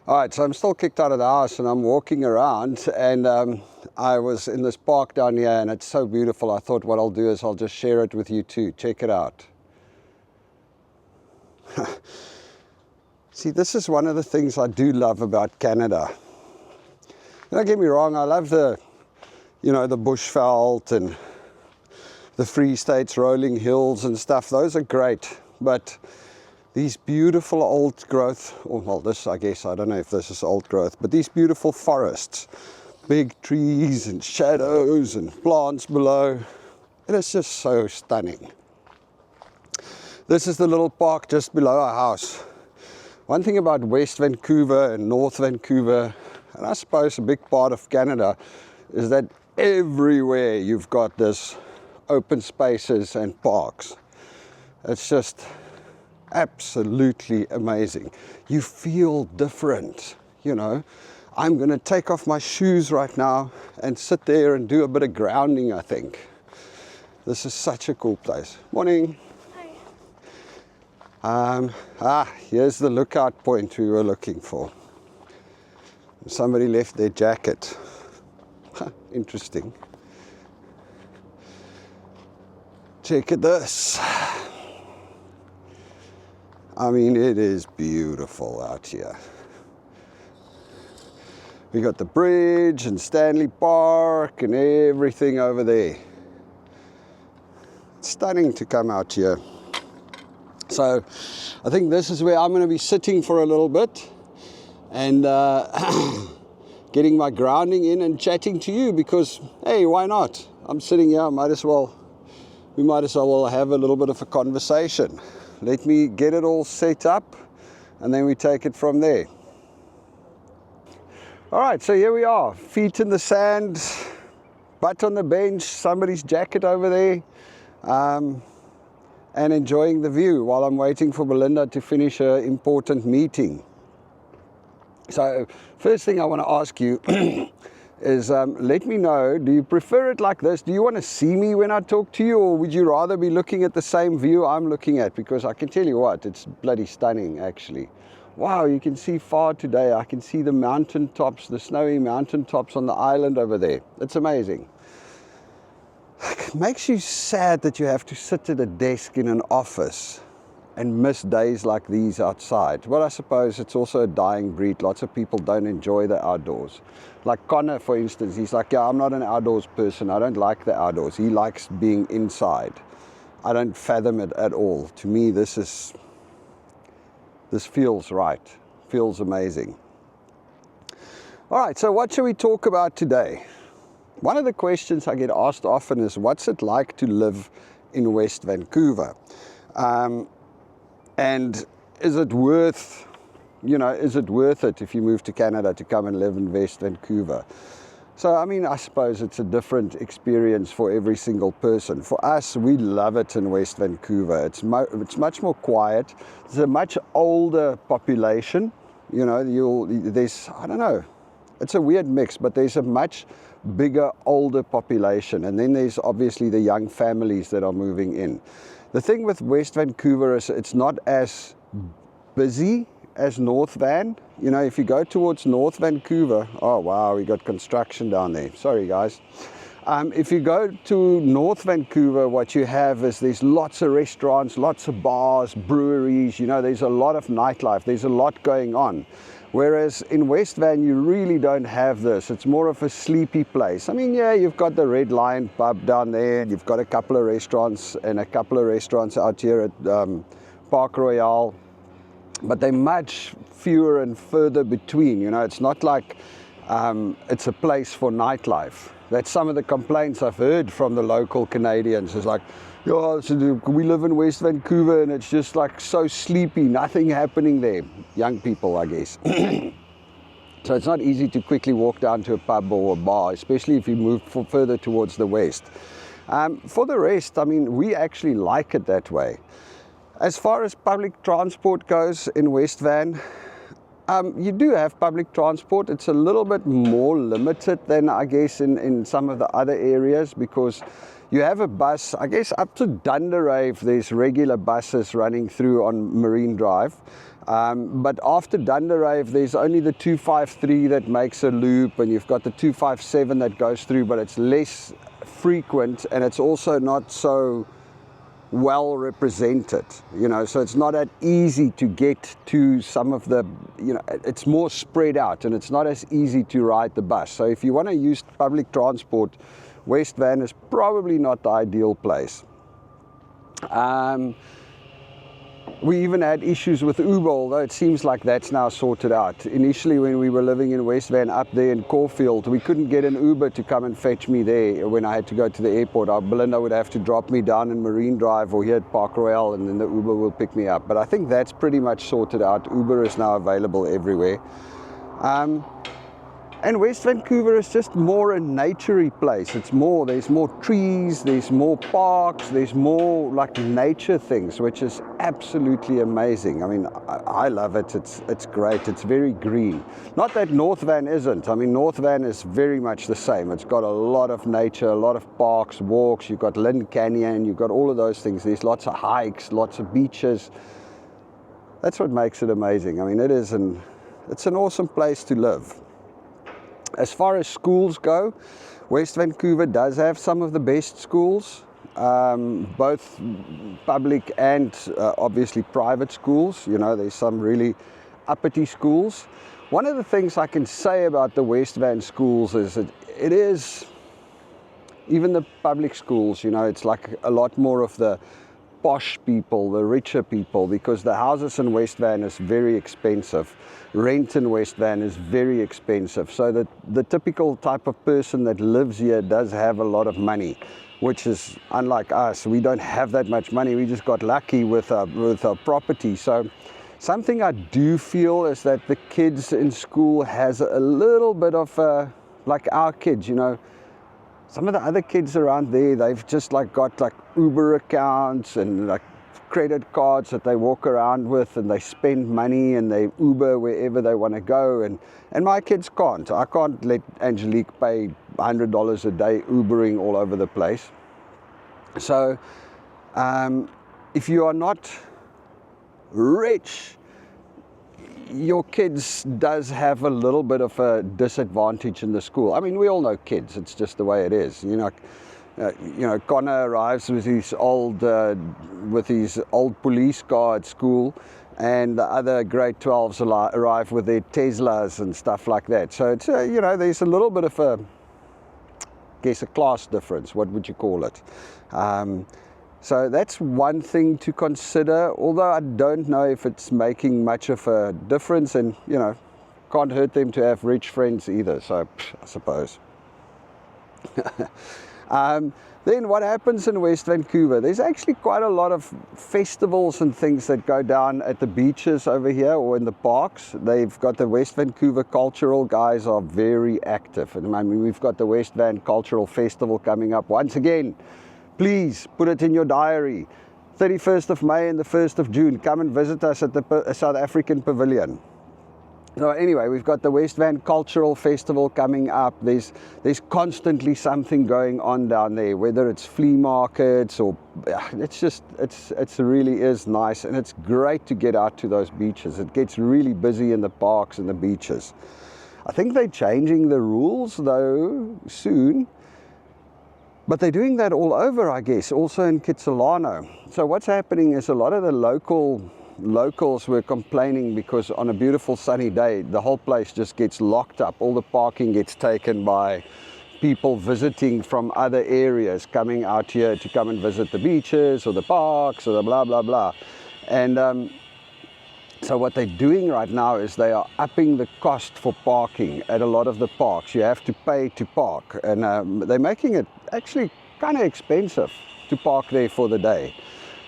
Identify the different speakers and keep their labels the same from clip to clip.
Speaker 1: All right, so I'm still kicked out of the house and I'm walking around, and I was in this park down here and it's so beautiful. I thought what I'll do is I'll just share it with you too. Check it out. See, this is one of the things I do love about Canada. Don't get me wrong, I love the bushveld and the Free State's rolling hills and stuff. Those are great, but these beautiful old growth, well, this, I guess, I don't know if this is old growth, but these beautiful forests, big trees and shadows and plants below, it is just so stunning. This is the little park just below our house. One thing about West Vancouver and North Vancouver, and I suppose a big part of Canada, is that everywhere you've got this open spaces and parks. It's just absolutely amazing. You feel different, you know. I'm going to take off my shoes right now and sit there and do a bit of grounding, I think. This is such a cool place. Morning. Hi. Here's the lookout point we were looking for. Somebody left their jacket. Interesting. Check at this. I mean, it is beautiful out here. We got the bridge and Stanley Park and everything over there. It's stunning to come out here. So I think this is where I'm going to be sitting for a little bit and getting my grounding in and chatting to you, because, hey, why not? I'm sitting here, we might as well have a little bit of a conversation. Let me get it all set up and then we take it from there. All right, so here we are, feet in the sand, butt on the bench, somebody's jacket over there, and enjoying the view while I'm waiting for Belinda to finish her important meeting. So first thing I want to ask you is let me know, do you prefer it like this? Do you want to see me when I talk to you, or would you rather be looking at the same view I'm looking at? Because I can tell you what, it's bloody stunning actually. Wow, you can see far today. I can see the mountain tops, the snowy mountain tops on the island over there. It's amazing. It makes you sad that you have to sit at a desk in an office and miss days like these outside. Well, I suppose it's also a dying breed. Lots of people don't enjoy the outdoors. Like Connor, for instance, he's like, yeah, I'm not an outdoors person. I don't like the outdoors. He likes being inside. I don't fathom it at all. To me, this feels right, feels amazing. All right, so what shall we talk about today? One of the questions I get asked often is, what's it like to live in West Vancouver? And is it worth it if you move to Canada to come and live in West Vancouver? So, I mean, I suppose it's a different experience for every single person. For us, we love it in West Vancouver. It's much more quiet. There's a much older population. You know, I don't know, it's a weird mix, but there's a much bigger, older population. And then there's obviously the young families that are moving in. The thing with West Vancouver is it's not as busy as North Van. You know, if you go towards North Vancouver, oh wow, we got construction down there. Sorry guys. If you go to North Vancouver, what you have is there's lots of restaurants, lots of bars, breweries, you know, there's a lot of nightlife, there's a lot going on. Whereas in West Van, you really don't have this. It's more of a sleepy place. I mean, yeah, you've got the Red Lion pub down there, and you've got a couple of restaurants and a couple of restaurants out here at Park Royale, but they're much fewer and further between. You know, it's not like it's a place for nightlife. That's some of the complaints I've heard from the local Canadians. It's like, yeah, so we live in West Vancouver and it's just like so sleepy, nothing happening there. Young people, I guess. So it's not easy to quickly walk down to a pub or a bar, especially if you move further towards the west. For the rest, I mean, we actually like it that way. As far as public transport goes in West Van, you do have public transport. It's a little bit more limited than, I guess, in some of the other areas, because you have a bus, I guess up to Dunderave, there's regular buses running through on Marine Drive. But after Dunderave, there's only the 253 that makes a loop, and you've got the 257 that goes through, but it's less frequent, and it's also not so well represented, you know, so it's not that easy to get to some of the, you know, it's more spread out and it's not as easy to ride the bus. So if you want to use public transport, West Van is probably not the ideal place. We even had issues with Uber, although it seems like that's now sorted out. Initially, when we were living in West Van up there in Caulfield, we couldn't get an Uber to come and fetch me there when I had to go to the airport. Belinda would have to drop me down in Marine Drive or here at Park Royale, and then the Uber will pick me up. But I think that's pretty much sorted out. Uber is now available everywhere. And West Vancouver is just more a naturey place. There's more trees, there's more parks, there's more like nature things, which is absolutely amazing. I mean, I love it. It's great. It's very green. Not that North Van isn't. I mean, North Van is very much the same. It's got a lot of nature, a lot of parks, walks. You've got Lynn Canyon. You've got all of those things. There's lots of hikes, lots of beaches. That's what makes it amazing. I mean, it's an awesome place to live. As far as schools go, West Vancouver does have some of the best schools, both public and obviously private schools. You know, there's some really uppity schools. One of the things I can say about the West Van schools is that it is, even the public schools, you know, it's like a lot more of the posh people, the richer people, because the houses in West Van is very expensive. Rent in West Van is very expensive. So that the typical type of person that lives here does have a lot of money, which is unlike us. We don't have that much money. We just got lucky with our property. So something I do feel is that the kids in school has a little bit of like our kids, you know. Some of the other kids around there, they've just like got like Uber accounts and like credit cards that they walk around with, and they spend money and they Uber wherever they want to go. And my kids can't. I can't let Angelique pay $100 a day Ubering all over the place. So if you are not rich, your kids does have a little bit of a disadvantage in the school. I mean, we all know kids. It's just the way it is. You know, Connor arrives with his old police car at school, and the other grade 12s arrive with their Teslas and stuff like that. So it's you know, there's a little bit of a class difference. What would you call it? So that's one thing to consider, although I don't know if it's making much of a difference, and, you know, can't hurt them to have rich friends either, so I suppose. Then what happens in West Vancouver? There's actually quite a lot of festivals and things that go down at the beaches over here or in the parks. They've got the West Vancouver cultural guys are very active. And I mean, we've got the West Van Cultural Festival coming up once again. Please put it in your diary. 31st of May and the 1st of June. Come and visit us at the South African Pavilion. So anyway, we've got the West Van Cultural Festival coming up. There's constantly something going on down there, whether it's flea markets or it really is nice, and it's great to get out to those beaches. It gets really busy in the parks and the beaches. I think they're changing the rules though soon. But they're doing that all over, I guess, also in Kitsilano. So what's happening is a lot of the locals were complaining because on a beautiful sunny day, the whole place just gets locked up. All the parking gets taken by people visiting from other areas, coming out here to come and visit the beaches or the parks or the blah, blah, blah. And so what they're doing right now is they are upping the cost for parking at a lot of the parks. You have to pay to park, and they're making it actually kind of expensive to park there for the day.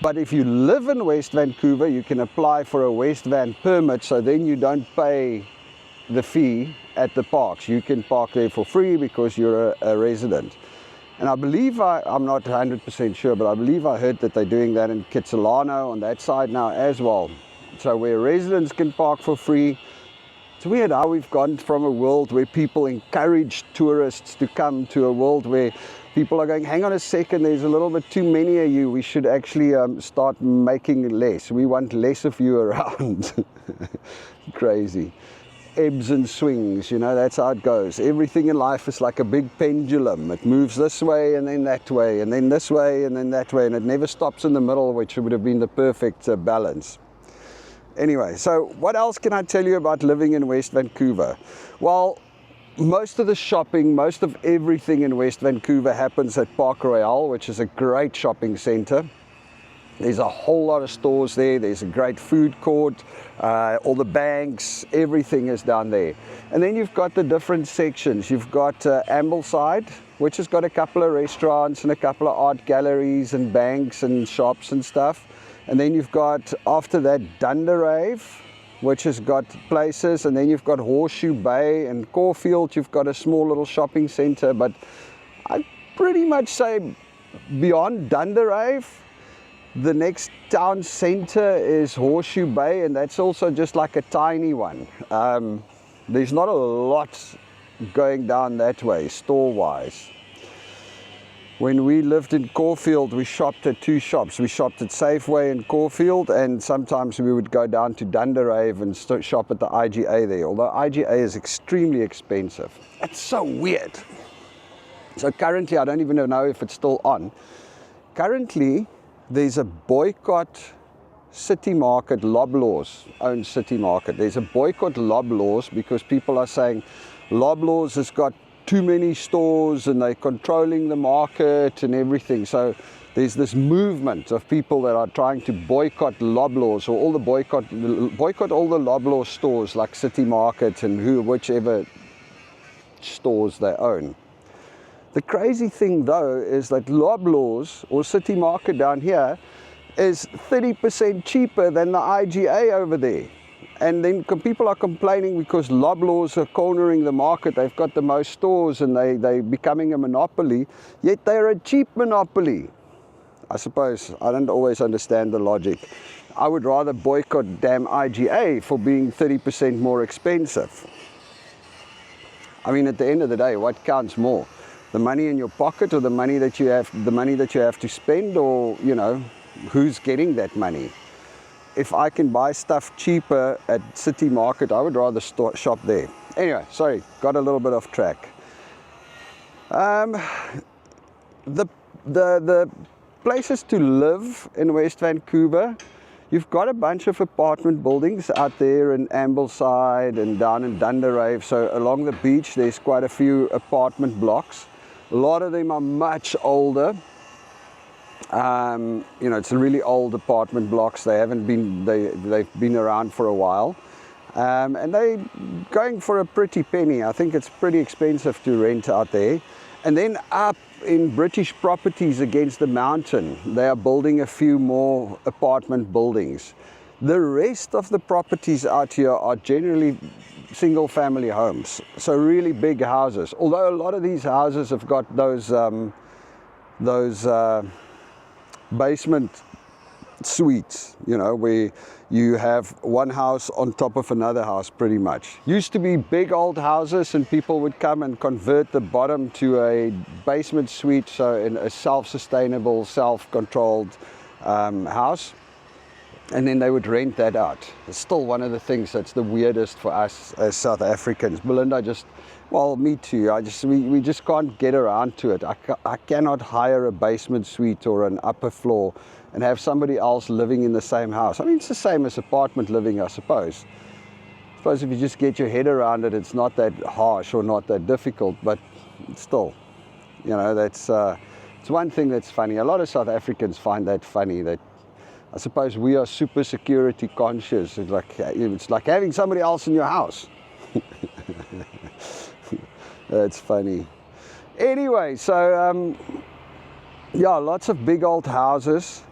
Speaker 1: But if you live in West Vancouver, you can apply for a West Van permit, so then you don't pay the fee at the parks. You can park there for free because you're a resident. And I believe, I'm not 100% sure, but I believe I heard that they're doing that in Kitsilano on that side now as well. So where residents can park for free. It's weird how we've gone from a world where people encourage tourists to come to a world where people are going, hang on a second, there's a little bit too many of you. We should actually start making less. We want less of you around. Crazy. Ebbs and swings, you know, that's how it goes. Everything in life is like a big pendulum. It moves this way and then that way and then this way and then that way, and it never stops in the middle, which would have been the perfect balance. Anyway, so what else can I tell you about living in West Vancouver? Well, most of the shopping, most of everything in West Vancouver happens at Park Royale, which is a great shopping center. There's a whole lot of stores there. There's a great food court, all the banks, everything is down there. And then you've got the different sections. You've got Ambleside, which has got a couple of restaurants and a couple of art galleries and banks and shops and stuff. And then you've got, after that, Dunderave, which has got places. And then you've got Horseshoe Bay and Caulfield. You've got a small little shopping center. But I'd pretty much say beyond Dunderave, the next town center is Horseshoe Bay, and that's also just like a tiny one. There's not a lot going down that way, store-wise. When we lived in Caulfield, we shopped at two shops. We shopped at Safeway in Caulfield, and sometimes we would go down to Dunderave and shop at the IGA there, although IGA is extremely expensive. It's so weird. So currently, I don't even know if it's still on. Currently, there's a boycott City Market, Loblaws owns City Market. There's a boycott Loblaws because people are saying Loblaws has got too many stores and they're controlling the market and everything. So there's this movement of people that are trying to boycott Loblaws, or all the boycott all the Loblaws stores like City Market and whichever stores they own. The crazy thing though is that Loblaws, or City Market down here, is 30% cheaper than the IGA over there. And then people are complaining because Loblaws are cornering the market. They've got the most stores and they're becoming a monopoly, yet they're a cheap monopoly. I suppose I don't always understand the logic. I would rather boycott damn IGA for being 30% more expensive. I mean, at the end of the day, what counts more? The money in your pocket, or the money that you have to spend, or, you know, who's getting that money? If I can buy stuff cheaper at City Market, I would rather shop there. Anyway, sorry, got a little bit off track. The places to live in West Vancouver, you've got a bunch of apartment buildings out there in Ambleside and down in Dunderave. So along the beach, there's quite a few apartment blocks. A lot of them are much older. You know, it's really old apartment blocks. They've been around for a while, and they're going for a pretty penny. I think it's pretty expensive to rent out there. And then up in British Properties against the mountain, they are building a few more apartment buildings. The rest of the properties out here are generally single family homes, so really big houses. Although a lot of these houses have got those basement suites, you know, where you have one house on top of another house pretty much. Used to be big old houses and people would come and convert the bottom to a basement suite, so in a self-sustainable, self-controlled house. And then they would rent that out. It's still one of the things that's the weirdest for us as South Africans. Belinda well, me too. We just can't get around to it. I cannot hire a basement suite or an upper floor and have somebody else living in the same house. I mean, it's the same as apartment living, I suppose. I suppose if you just get your head around it, it's not that harsh or not that difficult, but still, you know, that's it's one thing that's funny. A lot of South Africans find that funny, that I suppose we are super security conscious. It's like having somebody else in your house. That's funny. Anyway, so yeah, lots of big old houses.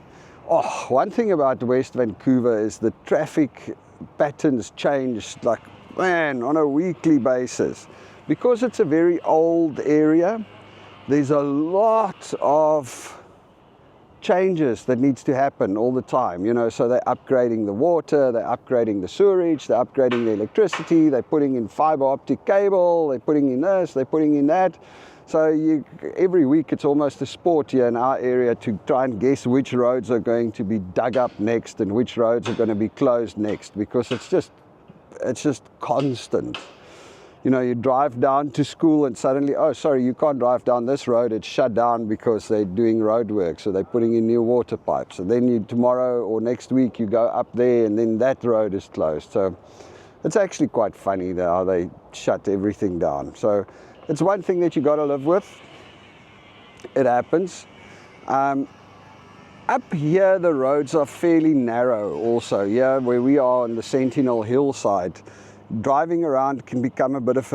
Speaker 1: Oh, one thing about West Vancouver is the traffic patterns change, like, man, on a weekly basis. Because it's a very old area, there's a lot of changes that needs to happen all the time, you know, so they're upgrading the water, they're upgrading the sewerage, they're upgrading the electricity, they're putting in fiber optic cable, they're putting in this, they're putting in that. So every week it's almost a sport here in our area to try and guess which roads are going to be dug up next and which roads are going to be closed next, because it's just constant. You know, you drive down to school and suddenly, oh, sorry, you can't drive down this road. It's shut down because they're doing road work. So they're putting in new water pipes. And then tomorrow or next week you go up there and then that road is closed. So it's actually quite funny how they shut everything down. So it's one thing that you got to live with. It happens. Up here, the roads are fairly narrow also. Yeah, where we are on the Sentinel Hillside, driving around can become a bit of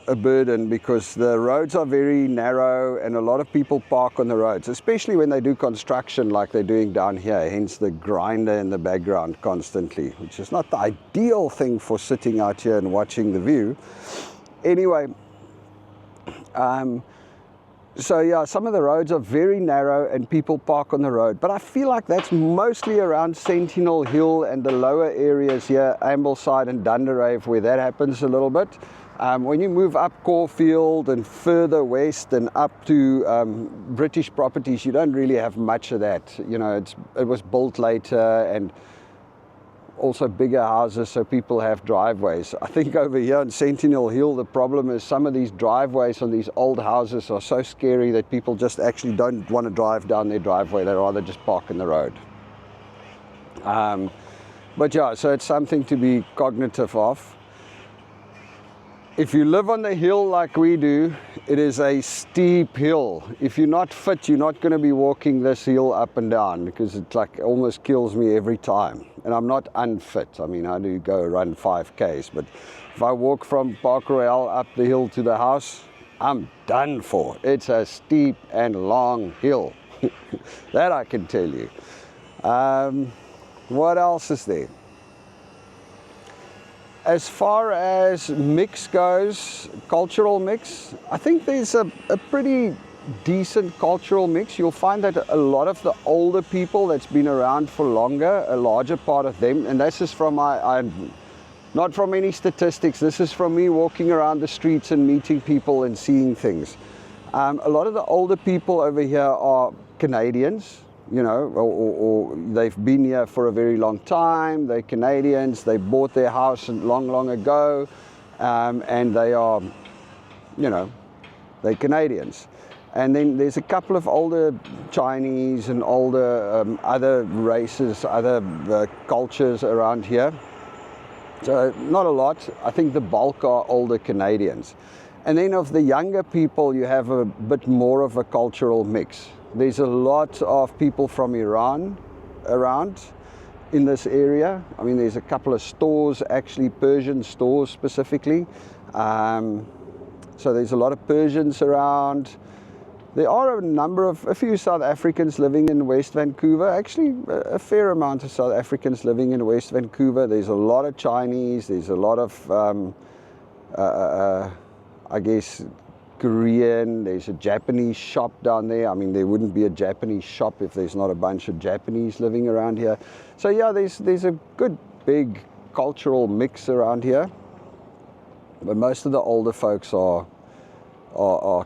Speaker 1: a burden because the roads are very narrow and a lot of people park on the roads, especially when they do construction like they're doing down here, hence the grinder in the background constantly, which is not the ideal thing for sitting out here and watching the view. Anyway, so yeah, some of the roads are very narrow and people park on the road, but I feel like that's mostly around Sentinel Hill and the lower areas here, Ambleside and Dunderave, where that happens a little bit. When you move up Caulfield and further west and up to British properties, you don't really have much of that. You know, it was built later and also bigger houses, so people have driveways. I think over here on Sentinel Hill, the problem is some of these driveways on these old houses are so scary that people just actually don't want to drive down their driveway. They'd rather just park in the road. But yeah, so it's something to be cognitive of. If you live on the hill like we do, it is a steep hill. If you're not fit, you're not going to be walking this hill up and down, because it like almost kills me every time. And I'm not unfit. I mean, I do go run 5Ks, but if I walk from Park Royale up the hill to the house, I'm done for. It's a steep and long hill. That I can tell you. What else is there? As far as mix goes, cultural mix, I think there's a pretty decent cultural mix. You'll find that a lot of the older people that's been around for longer, a larger part of them, and this is from not from any statistics, this is from me walking around the streets and meeting people and seeing things. A lot of the older people over here are Canadians, you know, or they've been here for a very long time. They're Canadians, they bought their house long ago, and they are, you know, they're Canadians. And then there's a couple of older Chinese and older other races, other cultures around here. So not a lot. I think the bulk are older Canadians. And then of the younger people, you have a bit more of a cultural mix. There's a lot of people from Iran around in this area. I mean, there's a couple of stores, actually Persian stores specifically. So there's a lot of Persians around. There are a few South Africans living in West Vancouver. Actually, a fair amount of South Africans living in West Vancouver. There's a lot of Chinese. There's a lot of, I guess, Korean. There's a Japanese shop down there. I mean, there wouldn't be a Japanese shop if there's not a bunch of Japanese living around here. So yeah, there's a good big cultural mix around here. But most of the older folks are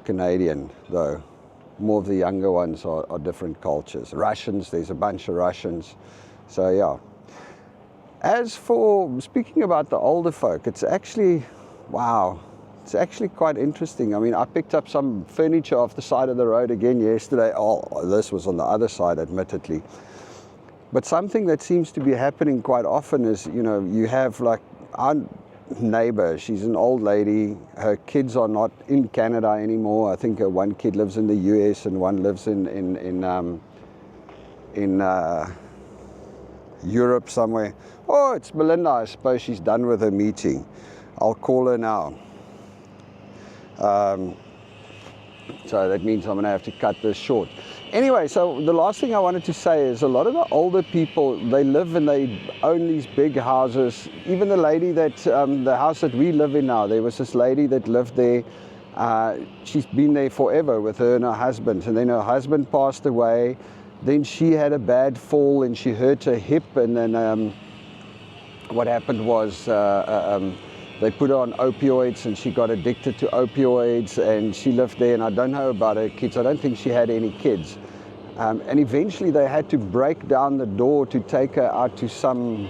Speaker 1: Canadian, though. More of the younger ones are different cultures. Russians, there's a bunch of Russians. So yeah. As for speaking about the older folk, it's actually, wow. It's actually quite interesting. I mean, I picked up some furniture off the side of the road again yesterday. Oh, this was on the other side, admittedly. But something that seems to be happening quite often is, you know, you have like our neighbor, she's an old lady. Her kids are not in Canada anymore. I think her one kid lives in the US and one lives in Europe somewhere. Oh, it's Belinda. I suppose she's done with her meeting. I'll call her now. So that means I'm going to have to cut this short. Anyway, so the last thing I wanted to say is a lot of the older people, they live and they own these big houses. Even the lady that, the house that we live in now, there was this lady that lived there. She's been there forever with her and her husband. And then her husband passed away. Then she had a bad fall and she hurt her hip, and then what happened was they put her on opioids and she got addicted to opioids, and she lived there, and I don't know about her kids. I don't think she had any kids. And eventually they had to break down the door to take her out to some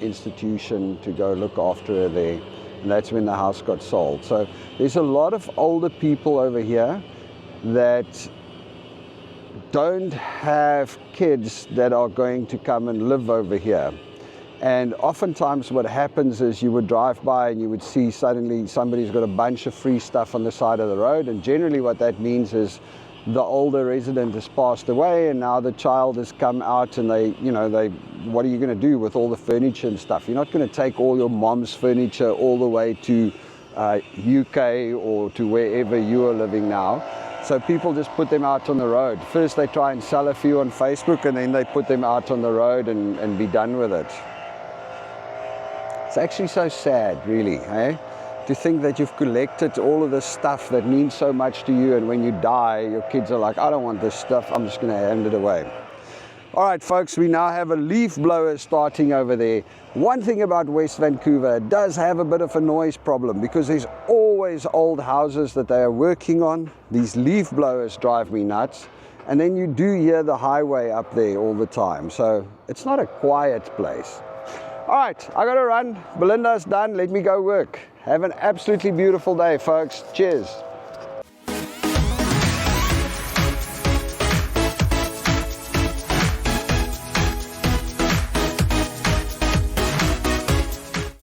Speaker 1: institution to go look after her there. And that's when the house got sold. So there's a lot of older people over here that don't have kids that are going to come and live over here. And oftentimes what happens is you would drive by and you would see suddenly somebody's got a bunch of free stuff on the side of the road, and generally what that means is the older resident has passed away, and now the child has come out, and what are you going to do with all the furniture and stuff? You're not going to take all your mom's furniture all the way to UK or to wherever you are living now. So people just put them out on the road. First they try and sell a few on Facebook, and then they put them out on the road and be done with it. It's actually so sad, really, eh? To think that you've collected all of this stuff that means so much to you, and when you die, your kids are like, I don't want this stuff, I'm just going to hand it away. All right, folks, we now have a leaf blower starting over there. One thing about West Vancouver, it does have a bit of a noise problem because there's always old houses that they are working on. These leaf blowers drive me nuts. And then you do hear the highway up there all the time. So it's not a quiet place. All right, I gotta run. Belinda's done. Let me go work. Have an absolutely beautiful day, folks. Cheers.